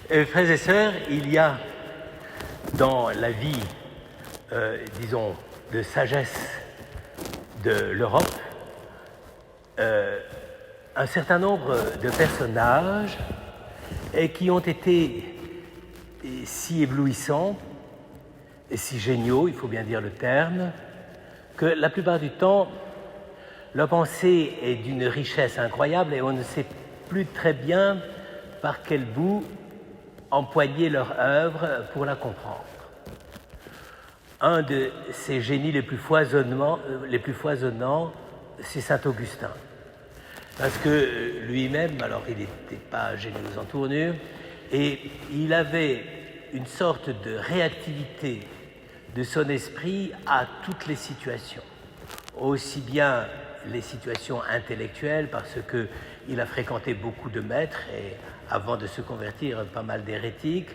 Frères et sœurs, il y a dans la vie, disons, de sagesse de l'Europe, un certain nombre de personnages qui ont été si éblouissants et si géniaux, il faut bien dire le terme, que la plupart du temps, leur pensée est d'une richesse incroyable et on ne sait plus très bien par quel bout empoigner leur œuvre pour la comprendre. Un de ces génies les plus foisonnants, c'est saint Augustin. Parce que lui-même, alors il n'était pas génie aux entournures, et il avait une sorte de réactivité de son esprit à toutes les situations. Aussi bien les situations intellectuelles, parce qu'il a fréquenté beaucoup de maîtres, et avant de se convertir, pas mal d'hérétiques,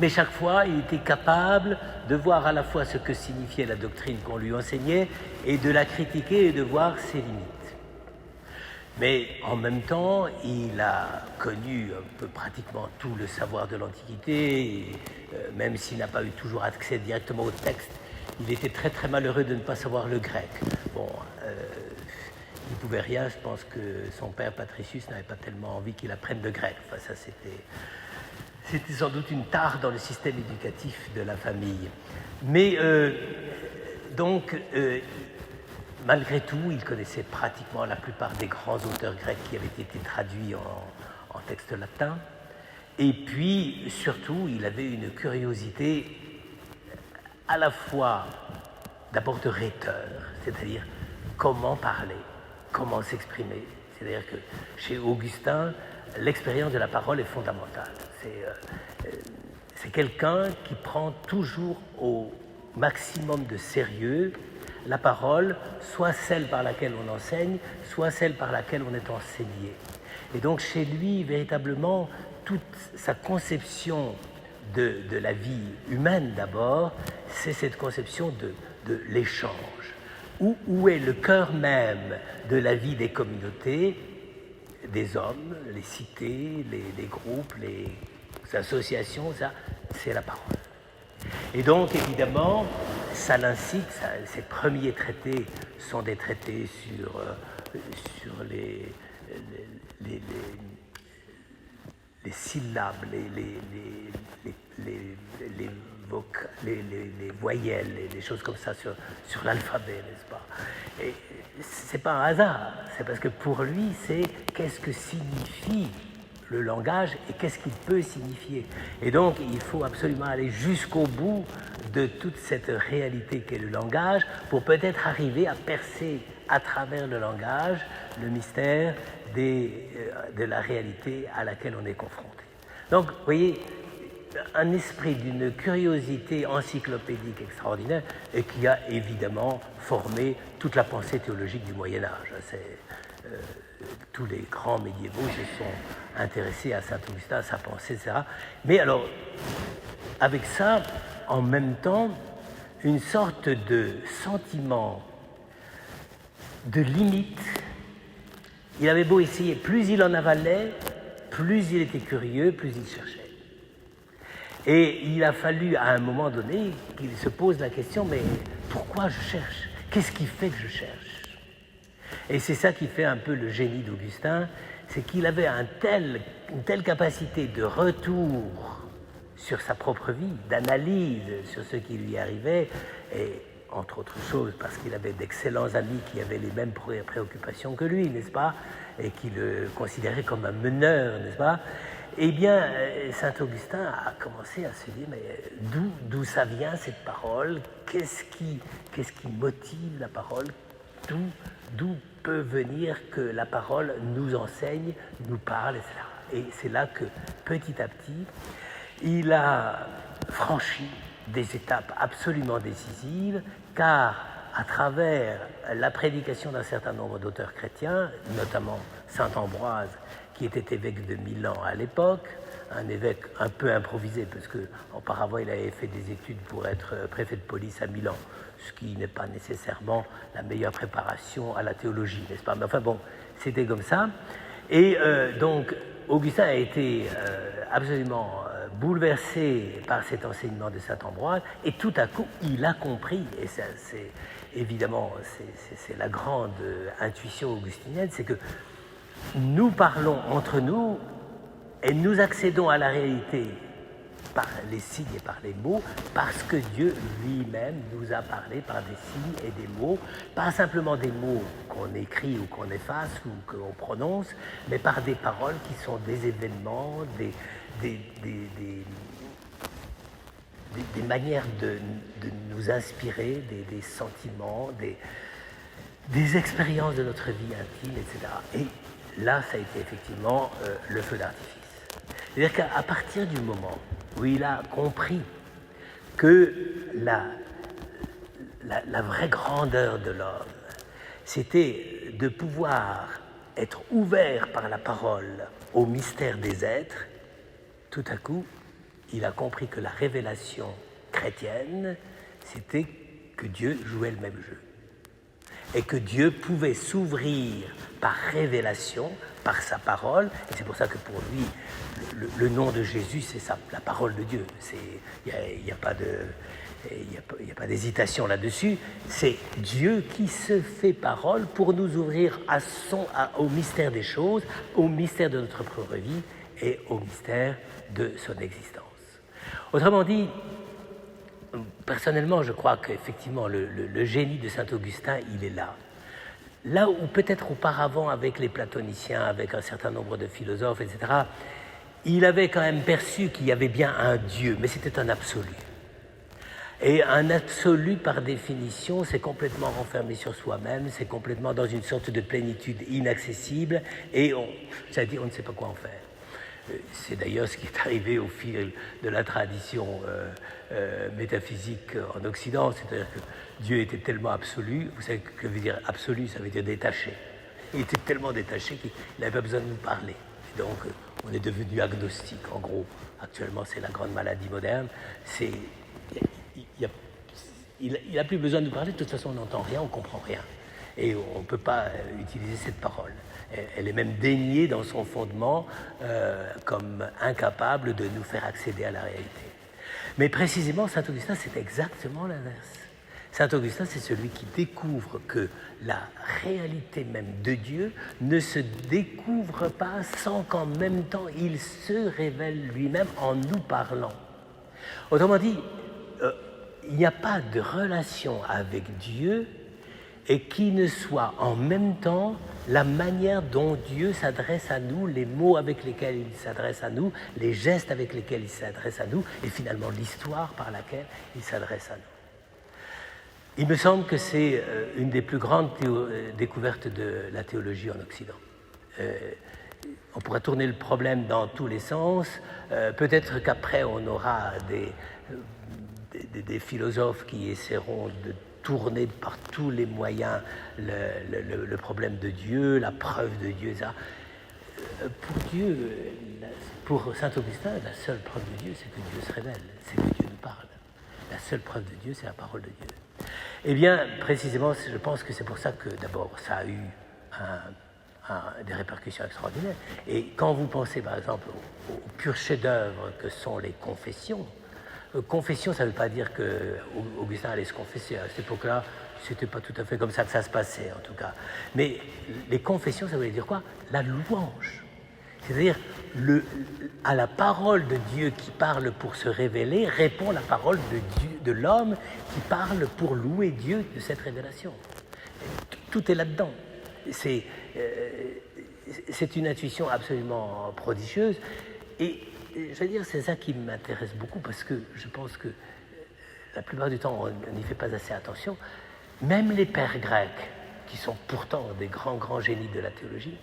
mais chaque fois, il était capable de voir à la fois ce que signifiait la doctrine qu'on lui enseignait et de la critiquer et de voir ses limites. Mais en même temps, il a connu un peu pratiquement tout le savoir de l'Antiquité, même s'il n'a pas eu toujours accès directement au texte. Il était très très malheureux de ne pas savoir le grec. Bon, il ne pouvait rien, je pense que son père Patricius n'avait pas tellement envie qu'il apprenne le grec. Enfin, ça c'était sans doute une tare dans le système éducatif de la famille. Mais malgré tout, il connaissait pratiquement la plupart des grands auteurs grecs qui avaient été traduits en texte latin. Et puis, surtout, il avait une curiosité à la fois d'abord de rhéteur, c'est-à-dire comment parler, comment s'exprimer. C'est-à-dire que chez Augustin, l'expérience de la parole est fondamentale. C'est quelqu'un qui prend toujours au maximum de sérieux la parole, soit celle par laquelle on enseigne, soit celle par laquelle on est enseigné. Et donc chez lui, véritablement, toute sa conception de la vie humaine d'abord, c'est cette conception de l'échange. Où est le cœur même de la vie des communautés, des hommes, les cités, les groupes, les associations, ça, c'est la parole. Et donc, évidemment, ça l'incite, ses premiers traités sont des traités sur les syllabes, les voyelles, les choses comme ça sur l'alphabet, n'est-ce pas? Et c'est pas un hasard, c'est parce que pour lui, c'est qu'est-ce que signifie le langage et qu'est-ce qu'il peut signifier. Et donc, il faut absolument aller jusqu'au bout de toute cette réalité qu'est le langage pour peut-être arriver à percer à travers le langage le mystère de la réalité à laquelle on est confronté. Donc, vous voyez, un esprit d'une curiosité encyclopédique extraordinaire et qui a évidemment formé toute la pensée théologique du Moyen-Âge. Tous les grands médiévaux se sont intéressés à saint Augustin, à sa pensée, etc. Mais alors, avec ça, en même temps, une sorte de sentiment de limite. Il avait beau essayer, plus il en avalait, plus il était curieux, plus il cherchait. Et il a fallu, à un moment donné, qu'il se pose la question, mais pourquoi je cherche? Qu'est-ce qui fait que je cherche? Et c'est ça qui fait un peu le génie d'Augustin, c'est qu'il avait une telle capacité de retour sur sa propre vie, d'analyse sur ce qui lui arrivait, et entre autres choses parce qu'il avait d'excellents amis qui avaient les mêmes préoccupations que lui, n'est-ce pas, et qui le considéraient comme un meneur, n'est-ce pas? Eh bien, saint Augustin a commencé à se dire, mais d'où ça vient cette parole? Qu'est-ce qui motive la parole? D'où peut venir que la parole nous enseigne, nous parle, etc. Et c'est là que, petit à petit, il a franchi des étapes absolument décisives, car à travers la prédication d'un certain nombre d'auteurs chrétiens, notamment saint Ambroise, qui était évêque de Milan à l'époque, un évêque un peu improvisé, parce qu'auparavant il avait fait des études pour être préfet de police à Milan, ce qui n'est pas nécessairement la meilleure préparation à la théologie, n'est-ce pas? Mais enfin bon, c'était comme ça. Et donc, Augustin a été absolument bouleversé par cet enseignement de saint Ambroise, et tout à coup, il a compris, et ça, c'est évidemment, c'est la grande intuition augustinienne, c'est que nous parlons entre nous et nous accédons à la réalité par les signes et par les mots, parce que Dieu lui-même nous a parlé par des signes et des mots, pas simplement des mots qu'on écrit ou qu'on efface ou qu'on prononce, mais par des paroles qui sont des événements, des manières de nous inspirer, des sentiments, des expériences de notre vie intime, etc. Et là, ça a été effectivement le feu d'artifice. C'est-à-dire qu'à partir du moment où il a compris que la vraie grandeur de l'homme, c'était de pouvoir être ouvert par la parole au mystère des êtres, tout à coup, il a compris que la révélation chrétienne, c'était que Dieu jouait le même jeu. Et que Dieu pouvait s'ouvrir par révélation, par sa parole, et c'est pour ça que pour lui, le nom de Jésus, c'est la parole de Dieu. Il n'y a pas d'hésitation là-dessus. C'est Dieu qui se fait parole pour nous ouvrir au mystère des choses, au mystère de notre propre vie et au mystère de son existence. Autrement dit, personnellement, je crois qu'effectivement, le génie de saint Augustin, il est là. Là où peut-être auparavant, avec les platoniciens, avec un certain nombre de philosophes, etc., il avait quand même perçu qu'il y avait bien un Dieu, mais c'était un absolu. Et un absolu, par définition, c'est complètement renfermé sur soi-même, c'est complètement dans une sorte de plénitude inaccessible, et c'est-à-dire on ne sait pas quoi en faire. C'est d'ailleurs ce qui est arrivé au fil de la tradition métaphysique en Occident, c'est-à-dire que Dieu était tellement absolu, vous savez ce que veut dire absolu, ça veut dire détaché. Il était tellement détaché qu'il n'avait pas besoin de nous parler. Et donc on est devenu agnostique, en gros. Actuellement, c'est la grande maladie moderne. Il n'a plus besoin de nous parler, de toute façon on n'entend rien, on ne comprend rien. Et on ne peut pas utiliser cette parole. Elle est même déniée dans son fondement comme incapable de nous faire accéder à la réalité. Mais précisément, saint Augustin, c'est exactement l'inverse. Saint Augustin, c'est celui qui découvre que la réalité même de Dieu ne se découvre pas sans qu'en même temps il se révèle lui-même en nous parlant. Autrement dit, il n'y a pas de relation avec Dieu et qui ne soit en même temps la manière dont Dieu s'adresse à nous, les mots avec lesquels il s'adresse à nous, les gestes avec lesquels il s'adresse à nous, et finalement l'histoire par laquelle il s'adresse à nous. Il me semble que c'est une des plus grandes découvertes de la théologie en Occident. On pourra tourner le problème dans tous les sens. Peut-être qu'après, on aura des philosophes qui essaieront de tourner par tous les moyens le problème de Dieu, la preuve de Dieu, ça. Pour saint Augustin, la seule preuve de Dieu, c'est que Dieu se révèle, c'est que Dieu nous parle. La seule preuve de Dieu, c'est la parole de Dieu. Eh bien, précisément, je pense que c'est pour ça que d'abord, ça a eu des répercussions extraordinaires. Et quand vous pensez, par exemple, aux purs chefs-d'œuvre que sont les confessions, confession, ça ne veut pas dire qu'Augustin allait se confesser. À cette époque-là, c'était pas tout à fait comme ça que ça se passait, en tout cas. Mais les confessions, ça voulait dire quoi? La louange. C'est-à-dire, à la parole de Dieu qui parle pour se révéler, répond la parole de l'homme qui parle pour louer Dieu de cette révélation. Tout est là-dedans. C'est une intuition absolument prodigieuse. Et je veux dire, c'est ça qui m'intéresse beaucoup, parce que je pense que la plupart du temps, on n'y fait pas assez attention. Même les pères grecs, qui sont pourtant des grands génies de la théologie,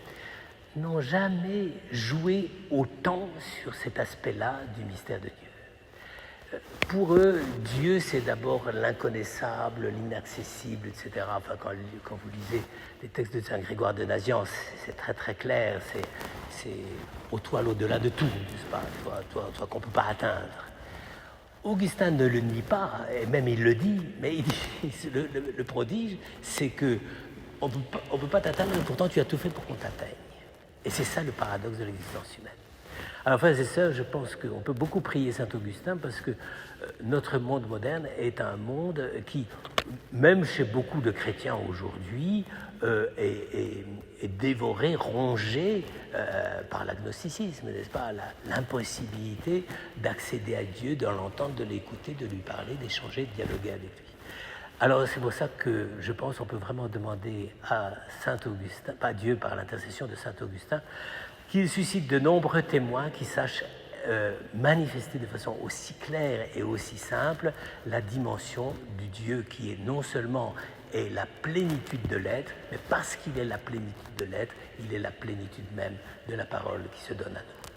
n'ont jamais joué autant sur cet aspect-là du mystère de Dieu. Pour eux, Dieu, c'est d'abord l'inconnaissable, l'inaccessible, etc. Enfin, quand vous lisez les textes de saint Grégoire de Nazianze, c'est très très clair, c'est au toi l'au-delà de tout, n'est-ce pas, toi qu'on ne peut pas atteindre. Augustin ne le nie pas, et même il le dit, mais il dit, le prodige, c'est que on ne peut pas t'atteindre, et pourtant tu as tout fait pour qu'on t'atteigne. Et c'est ça le paradoxe de l'existence humaine. Alors, frères et sœurs, je pense qu'on peut beaucoup prier Saint-Augustin parce que notre monde moderne est un monde qui, même chez beaucoup de chrétiens aujourd'hui, est dévoré, rongé par l'agnosticisme, n'est-ce pas? L'impossibilité d'accéder à Dieu, de l'entendre, de l'écouter, de lui parler, d'échanger, de dialoguer avec lui. Alors c'est pour ça que je pense qu'on peut vraiment demander à Saint-Augustin, pas Dieu par l'intercession de Saint-Augustin, qu'il suscite de nombreux témoins qui sachent manifester de façon aussi claire et aussi simple la dimension du Dieu qui est non seulement est la plénitude de l'être, mais parce qu'il est la plénitude de l'être, il est la plénitude même de la parole qui se donne à nous.